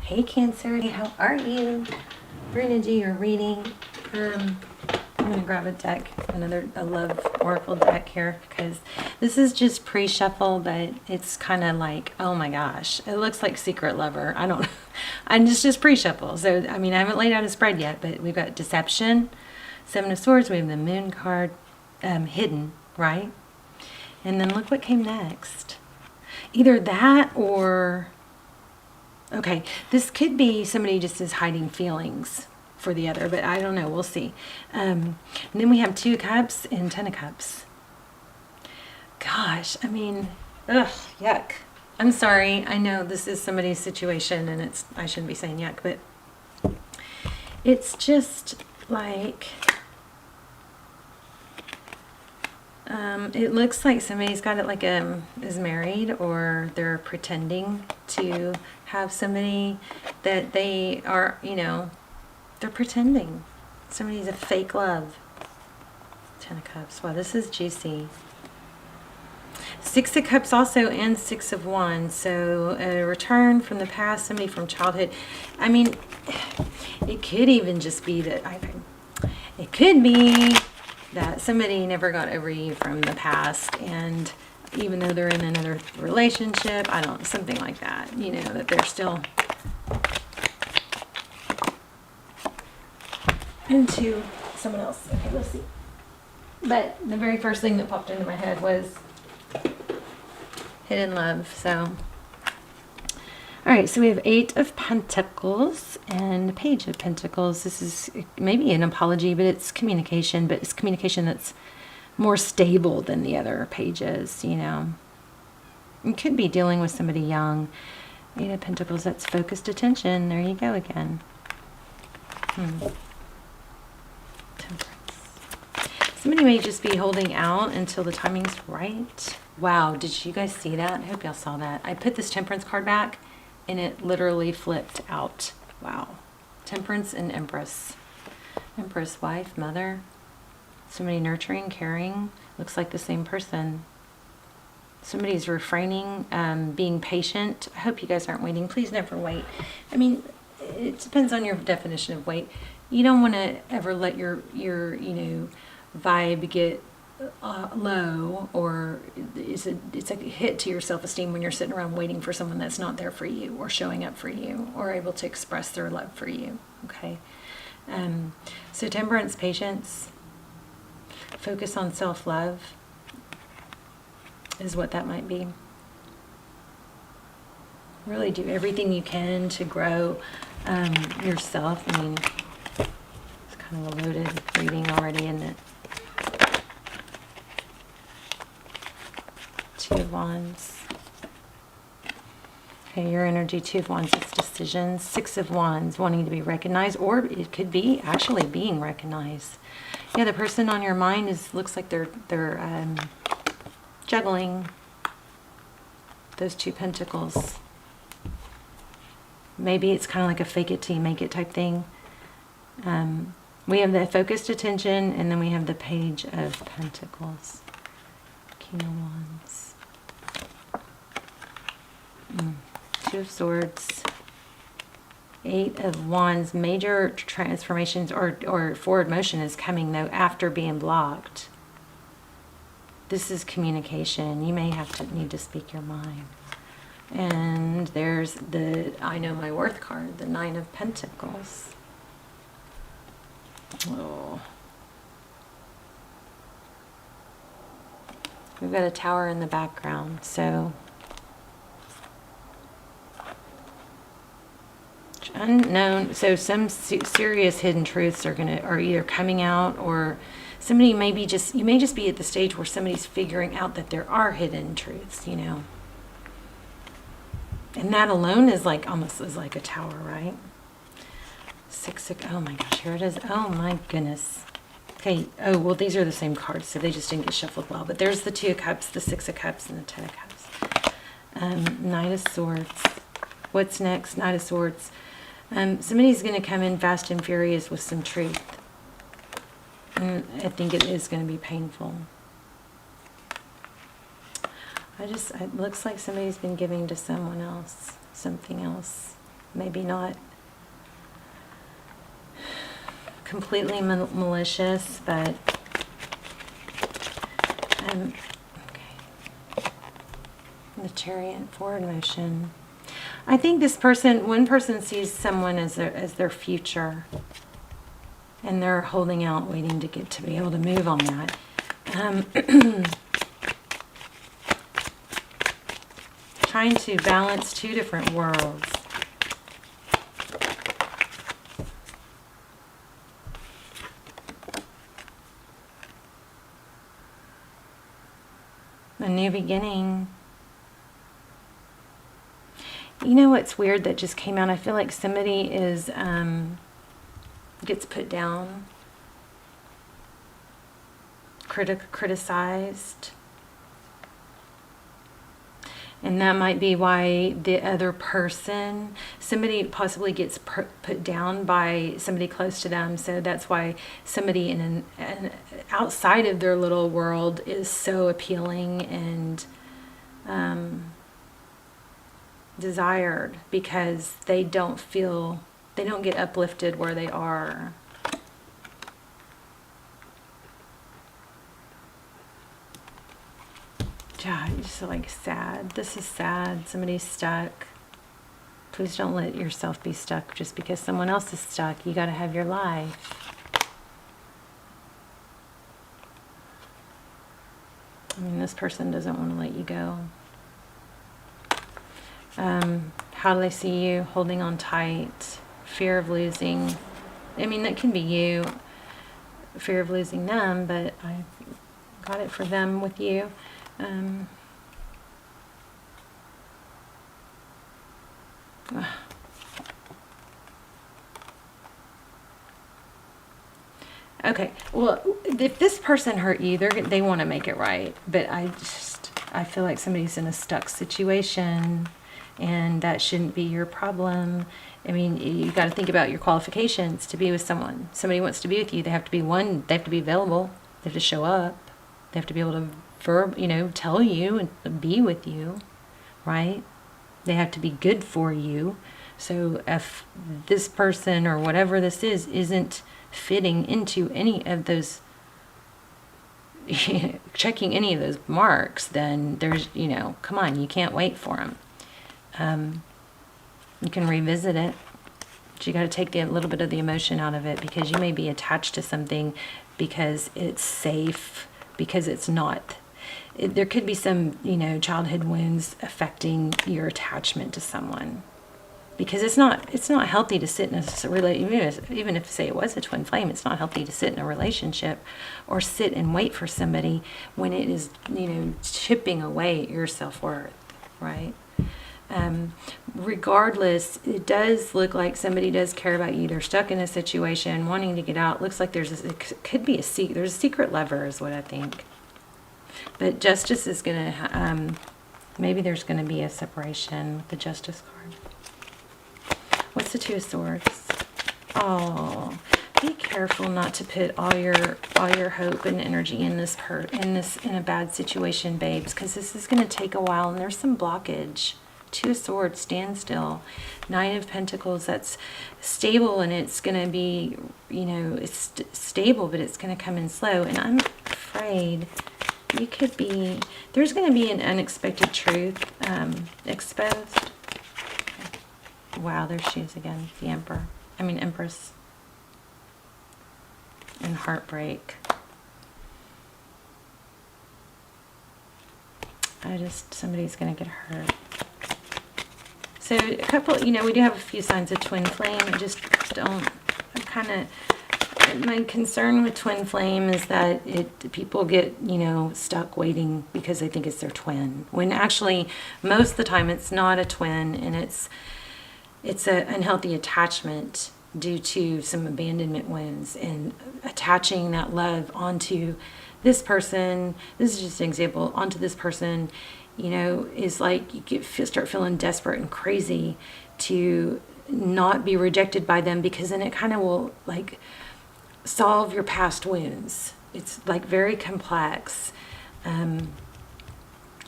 Hey Cancer, hey, how are you? For energy or reading, I'm gonna grab a deck, a love oracle deck here, because this is just pre-shuffle, but it's kind of like, oh my gosh, it looks like Secret Lover. I don't, and it's just pre-shuffle. So I mean, I haven't laid out a spread yet, but we've got Deception, Seven of Swords. We have the Moon card, hidden, right? And then look what came next. Either that or, okay, this could be somebody just is hiding feelings for the other, but I don't know. We'll see. And then we have 2 cups and 10 of cups. Gosh, I mean, ugh, yuck. I'm sorry. I know this is somebody's situation and I shouldn't be saying yuck, but it's just like, it looks like somebody's got it like is married, or they're pretending to have somebody that they are, they're pretending. Somebody's a fake love. 10 of Cups. Wow, this is juicy. 6 of Cups also, and 6 of Wands. So a return from the past, somebody from childhood. I mean, it could even just be that it could be that somebody never got over you from the past, and even though they're in another relationship, something like that, that they're still into someone else. Okay, let's see. But the very first thing that popped into my head was hidden love. So, all right, so we have 8 of Pentacles and Page of Pentacles. This is maybe an apology, but it's communication, but it's communication that's more stable than the other pages, You could be dealing with somebody young. 8 of Pentacles, that's focused attention. There you go again. Temperance. Somebody may just be holding out until the timing's right. Wow, did you guys see that? I hope y'all saw that. I put this Temperance card back, and it literally flipped out. Wow. Temperance and Empress. Empress, wife, mother. Somebody nurturing, caring. Looks like the same person. Somebody's refraining, being patient. I hope you guys aren't waiting. Please never wait. I mean, it depends on your definition of wait. You don't want to ever let your vibe get low, or it's a hit to your self-esteem when you're sitting around waiting for someone that's not there for you, or showing up for you, or able to express their love for you. Okay, so temperance, patience, focus on self-love is what that might be. Really do everything you can to grow yourself. I mean, it's kind of a loaded reading already, isn't it? 2 of Wands. Okay, your energy, 2 of Wands, it's decisions. 6 of Wands, wanting to be recognized, or it could be actually being recognized. Yeah, the person on your mind looks like they're juggling those 2 pentacles. Maybe it's kind of like a fake it till you make it type thing. We have the focused attention, and then we have the Page of Pentacles. King of Wands. 2 of Swords. 8 of Wands. Major transformations or forward motion is coming, though, after being blocked. This is communication. You may need to speak your mind. And there's the I Know My Worth card, the 9 of Pentacles. Oh. We've got a Tower in the background, so unknown. So some serious hidden truths are either coming out, or somebody you may just be at the stage where somebody's figuring out that there are hidden truths, And that alone is almost like a tower, right? 6 of, oh my gosh, here it is. Oh my goodness. Okay, oh, well, these are the same cards, so they just didn't get shuffled well. But there's the 2 of Cups, the 6 of Cups, and the 10 of Cups. Knight of Swords. What's next? Knight of Swords. Somebody's going to come in fast and furious with some truth. And I think it is going to be painful. It looks like somebody's been giving to someone else, something else. maybe not completely malicious, but okay. The Chariot, forward motion. I think this person, one person sees someone as their future, and they're holding out, waiting to get to be able to move on that. Trying to balance two different worlds. A new beginning. You know what's weird that just came out? I feel like somebody is gets put down, criticized, and that might be why the other person, somebody possibly gets put down by somebody close to them. So that's why somebody in an outside of their little world is so appealing and desired, because they don't get uplifted where they are. God, it's just like sad. This is sad. Somebody's stuck. Please don't let yourself be stuck just because someone else is stuck. You got to have your life. I mean, this person doesn't want to let you go. How do they see you? Holding on tight. Fear of losing. I mean, that can be you. Fear of losing them, but I got it for them with you. Okay, well, if this person hurt you, they want to make it right, but I feel like somebody's in a stuck situation, and that shouldn't be your problem. I mean, you got to think about your qualifications to be with someone. Somebody wants to be with you. They have to be they have to be available. They have to show up. They have to be able to tell you and be with you, right? They have to be good for you. So if this person or whatever this is isn't fitting into any of those, checking any of those marks, then there's, come on, you can't wait for them. You can revisit it, but you got to take a little bit of the emotion out of it, because you may be attached to something because it's safe, because it's not. There could be some, childhood wounds affecting your attachment to someone, because it's not healthy to sit in a relationship. Even if, say, it was a twin flame, it's not healthy to sit in a relationship or sit and wait for somebody when it is, chipping away at your self-worth, right? Regardless, it does look like somebody does care about you. They're stuck in a situation, wanting to get out. Looks like there's a secret lover is what I think. But justice is going to, maybe there's going to be a separation with the Justice card. What's the Two of Swords? Oh, be careful not to put all your hope and energy in in a bad situation, babes, because this is going to take a while, and there's some blockage. Two of Swords, stand still. Nine of Pentacles, that's stable, and it's going to be, it's stable, but it's going to come in slow. And I'm afraid there's going to be an unexpected truth exposed. Wow, there she is again, the Empress. And heartbreak. Somebody's going to get hurt. So a couple, we do have a few signs of twin flame. My concern with twin flame is that people get, stuck waiting because they think it's their twin, when actually most of the time it's not a twin, and it's an unhealthy attachment due to some abandonment wounds, and attaching that love onto this person. This is just an example. Onto this person, is like you start feeling desperate and crazy to not be rejected by them, because then it kind of will like solve your past wounds. It's like very complex.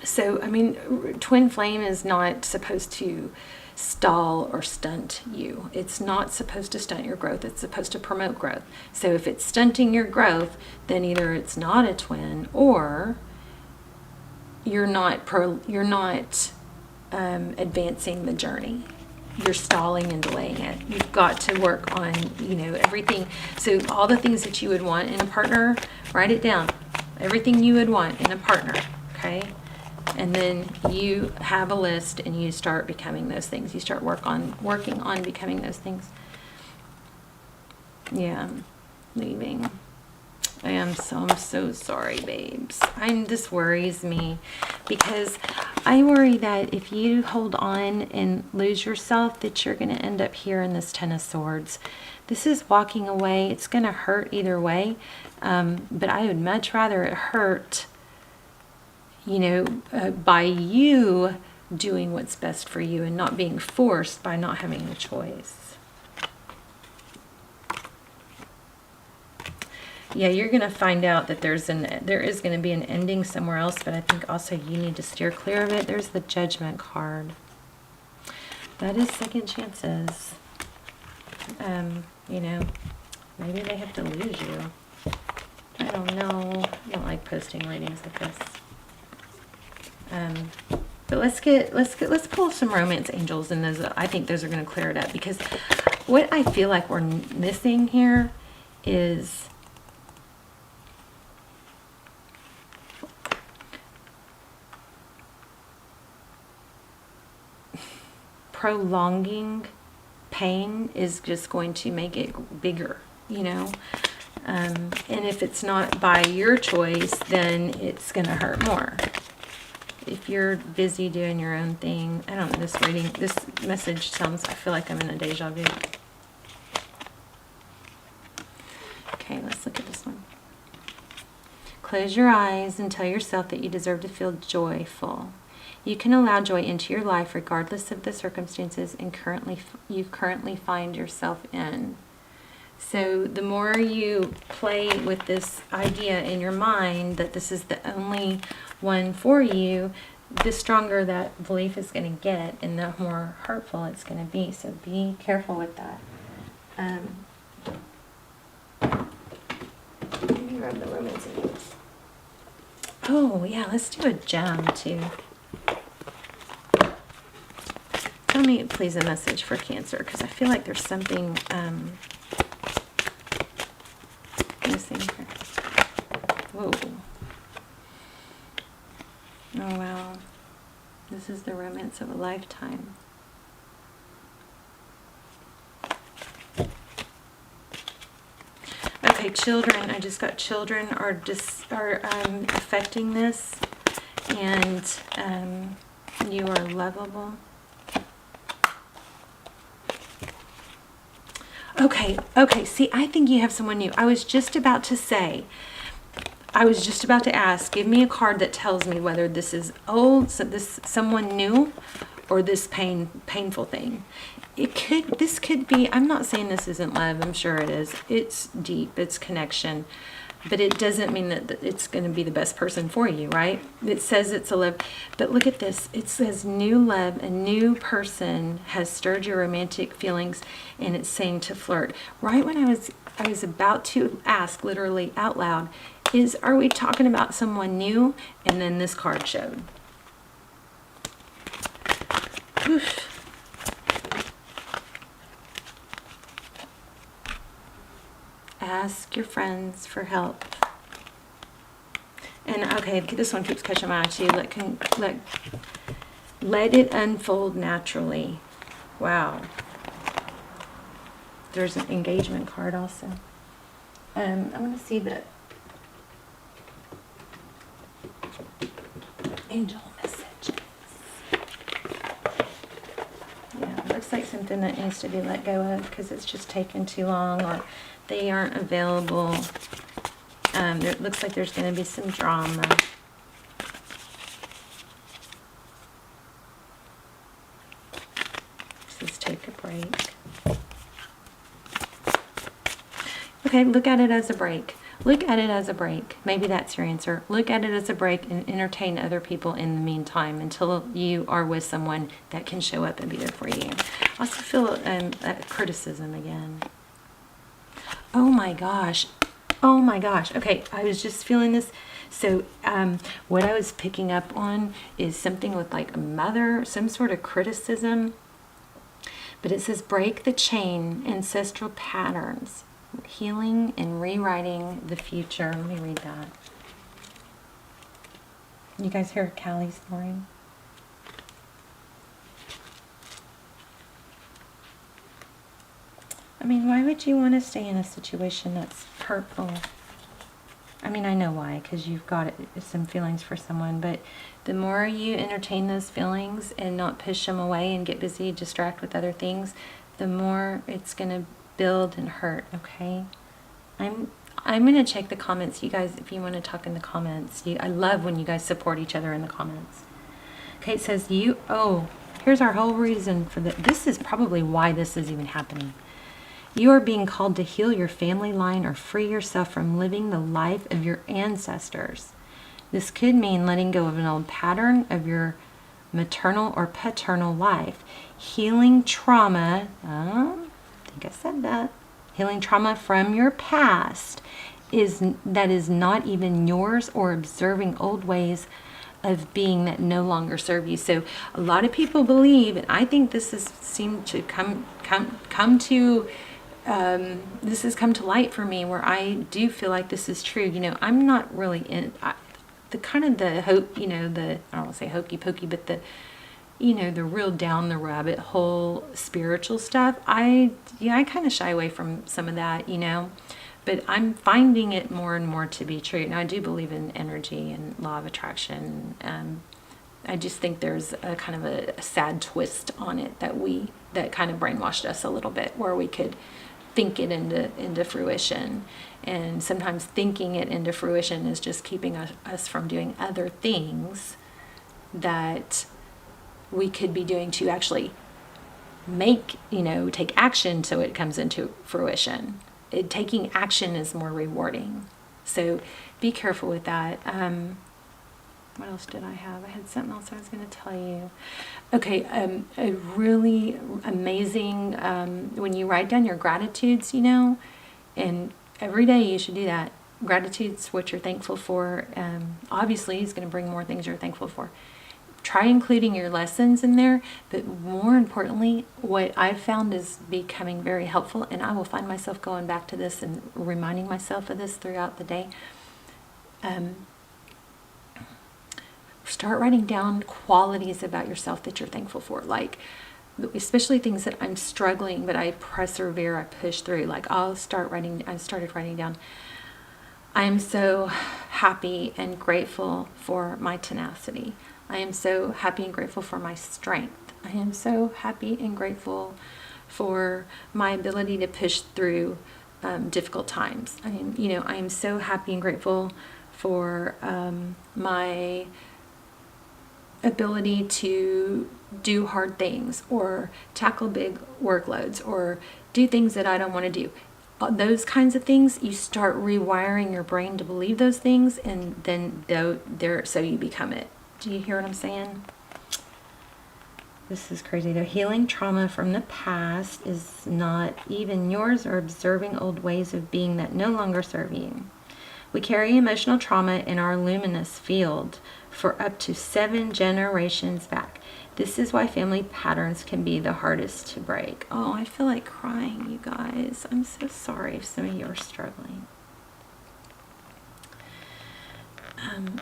So, twin flame is not supposed to stall or stunt you. It's not supposed to stunt your growth. It's supposed to promote growth. So if it's stunting your growth, then either it's not a twin, or you're not advancing the journey. You're stalling and delaying it. You've got to work on, everything. So all the things that you would want in a partner, write it down. Everything you would want in a partner, okay? And then you have a list and you start becoming those things. You start working on becoming those things. Yeah, leaving. I'm so sorry, babes. This worries me, because I worry that if you hold on and lose yourself, that you're going to end up here in this Ten of Swords. This is walking away. It's going to hurt either way, but I would much rather it hurt, by you doing what's best for you and not being forced by not having a choice. Yeah, you're going to find out that there is going to be an ending somewhere else, but I think also you need to steer clear of it. There's the Judgment card. That is second chances. Maybe they have to lose you. I don't know. I don't like posting readings like this. But let's pull some romance angels, and those, I think those are going to clear it up, because what I feel like we're missing here is prolonging pain is just going to make it bigger, and if it's not by your choice, then it's going to hurt more. If you're busy doing your own thing, I don't know, this message sounds, I feel like I'm in a deja vu. Okay, let's look at this one. Close your eyes and tell yourself that you deserve to feel joyful. You can allow joy into your life regardless of the circumstances you currently find yourself in. So the more you play with this idea in your mind that this is the only one for you, the stronger that belief is going to get and the more hurtful it's going to be. So be careful with that. Let me grab the romance angels. Oh, yeah, let's do a gem too. Tell me, please, a message for Cancer, because I feel like there's something missing here. Whoa. Oh, wow. This is the romance of a lifetime. Okay, children. I just got children are affecting this, and you are lovable. Okay, see, I think you have someone new. I was just about to ask, give me a card that tells me whether this is old, so this someone new, or this painful thing. This could be, I'm not saying this isn't love, I'm sure it is. It's deep, it's connection. But it doesn't mean that it's going to be the best person for you, right? It says it's a love. But look at this. It says new love, a new person has stirred your romantic feelings, and it's saying to flirt. Right when I was about to ask, literally out loud, are we talking about someone new? And then this card showed. Oof. Ask your friends for help. And okay, this one keeps catching my eye too. Let it unfold naturally. Wow. There's an engagement card also. I want to see the angel messages. Yeah, it looks like something that needs to be let go of because it's just taken too long, or they aren't available. It looks like there's going to be some drama. Just take a break. Okay, look at it as a break. Look at it as a break. Maybe that's your answer. Look at it as a break and entertain other people in the meantime until you are with someone that can show up and be there for you. I also feel criticism again. Oh my gosh. Oh my gosh. Okay, I was just feeling this. So what I was picking up on is something with like a mother, some sort of criticism. But it says break the chain, ancestral patterns, healing and rewriting the future. Let me read that. You guys hear Callie snoring? I mean, why would you want to stay in a situation that's hurtful? I mean, I know why, because you've got some feelings for someone, but the more you entertain those feelings and not push them away and get busy, distract with other things, the more it's going to build and hurt, okay? I'm going to check the comments, you guys, if you want to talk in the comments. I love when you guys support each other in the comments. Okay, it says here's our whole reason for that. This is probably why this is even happening. You are being called to heal your family line or free yourself from living the life of your ancestors. This could mean letting go of an old pattern of your maternal or paternal life. Healing trauma, I think I said that. Healing trauma from your past that is not even yours, or observing old ways of being that no longer serve you. So a lot of people believe, and I think this has seemed to come to this has come to light for me, where I do feel like this is true. You know, I'm not really in the hope, you know, I don't want to say hokey pokey, but the real down the rabbit hole spiritual stuff. I kind of shy away from some of that, you know, but I'm finding it more and more to be true. Now, I do believe in energy and law of attraction. I just think there's a kind of a sad twist on it that kind of brainwashed us a little bit, where we could think it into fruition. And sometimes thinking it into fruition is just keeping us from doing other things that we could be doing to actually take action so it comes into fruition. Taking action is more rewarding. So be careful with that. What else did I have? I had something else I was going to tell you. Okay, a really amazing, when you write down your gratitudes, and every day you should do that. Gratitude's what you're thankful for. Obviously, it's going to bring more things you're thankful for. Try including your lessons in there, but more importantly, what I've found is becoming very helpful, and I will find myself going back to this and reminding myself of this throughout the day. Start writing down qualities about yourself that you're thankful for, like especially things that I'm struggling, but I persevere, I push through. Like I started writing down, I am so happy and grateful for my tenacity. I am so happy and grateful for my strength. I am so happy and grateful for my ability to push through difficult times. I am so happy and grateful for my ability to do hard things, or tackle big workloads, or do things that I don't want to do. Those kinds of things, you start rewiring your brain to believe those things, and then so you become it. Do you hear what I'm saying? This is crazy. The healing trauma from the past is not even yours, or observing old ways of being that no longer serve you. We carry emotional trauma in our luminous field for up to 7 generations back. This is why family patterns can be the hardest to break. Oh, I feel like crying, you guys. I'm so sorry if some of you are struggling.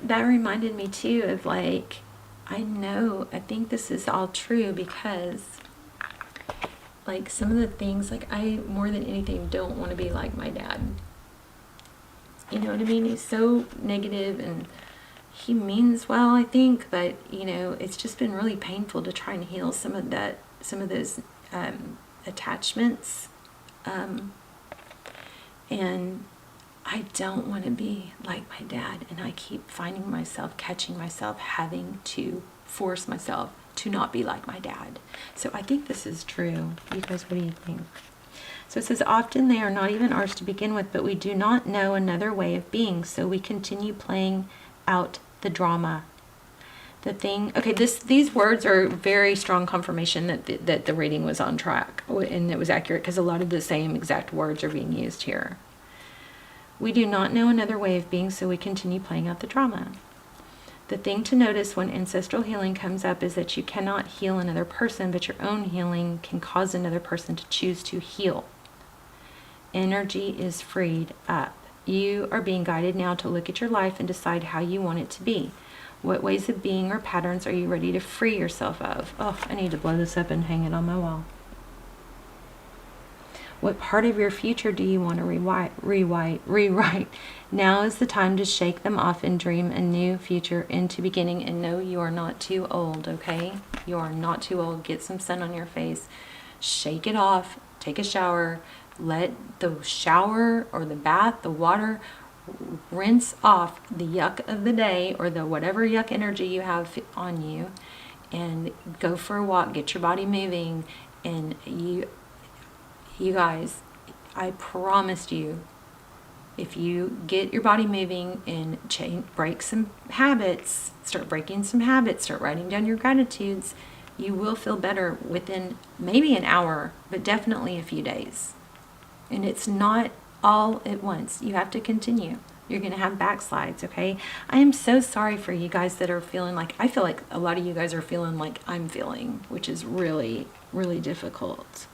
That reminded me too of I think this is all true, because some of the things, I more than anything don't want to be like my dad. You know what I mean? He's so negative, and he means well, I think, but it's just been really painful to try and heal some of those attachments, and I don't want to be like my dad, and I keep catching myself having to force myself to not be like my dad. So I think this is true. You guys, what do you think? So it says, often they are not even ours to begin with, but we do not know another way of being, so we continue playing out the drama. The thing, okay, these words are very strong confirmation that the reading was on track and it was accurate, because a lot of the same exact words are being used here. We do not know another way of being, so we continue playing out the drama. The thing to notice when ancestral healing comes up is that you cannot heal another person, but your own healing can cause another person to choose to heal. Energy is freed up. You are being guided now to look at your life and decide how you want it to be. What ways of being or patterns are you ready to free yourself of? Oh, I need to blow this up and hang it on my wall. What part of your future do you want to rewrite? Now is the time to shake them off and dream a new future into beginning. And no, you are not too old, okay? You are not too old. Get some sun on your face. Shake it off. Take a shower. Let the shower or the bath, the water, rinse off the yuck of the day or the whatever yuck energy you have on you, and go for a walk. Get your body moving. And you guys, I promised you, if you get your body moving and break some habits, start breaking some habits, start writing down your gratitudes, you will feel better within maybe an hour, but definitely a few days. And it's not all at once. You have to continue. You're going to have backslides, okay? I am so sorry for you guys that are feeling like, I feel like a lot of you guys are feeling like I'm feeling, which is really, really difficult.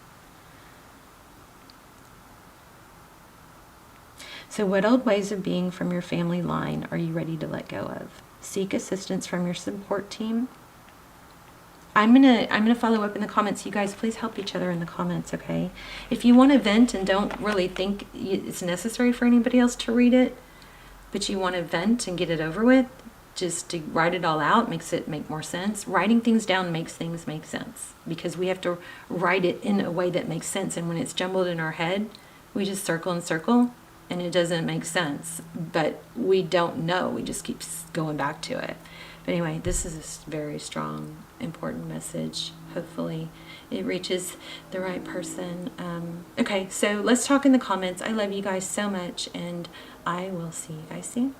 So what old ways of being from your family line are you ready to let go of? Seek assistance from your support team. I'm gonna follow up in the comments. You guys, please help each other in the comments, okay? If you want to vent and don't really think it's necessary for anybody else to read it, but you want to vent and get it over with, just to write it all out makes it make more sense. Writing things down makes things make sense, because we have to write it in a way that makes sense. And when it's jumbled in our head, we just circle and circle, and it doesn't make sense. But we don't know. We just keep going back to it. But anyway, this is a very strong, important message. Hopefully it reaches the right person. Okay, so let's talk in the comments. I love you guys so much, and I will see you guys soon.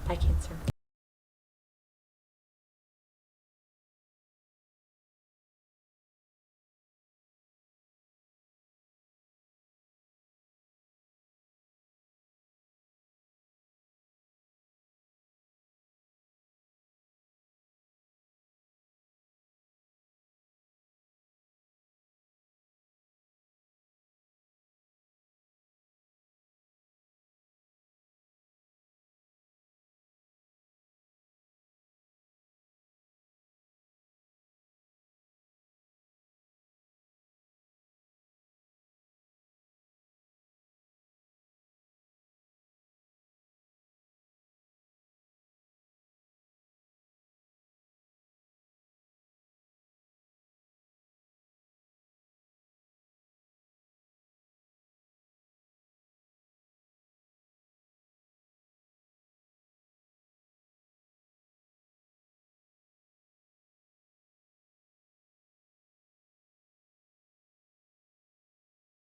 Bye, Cancer.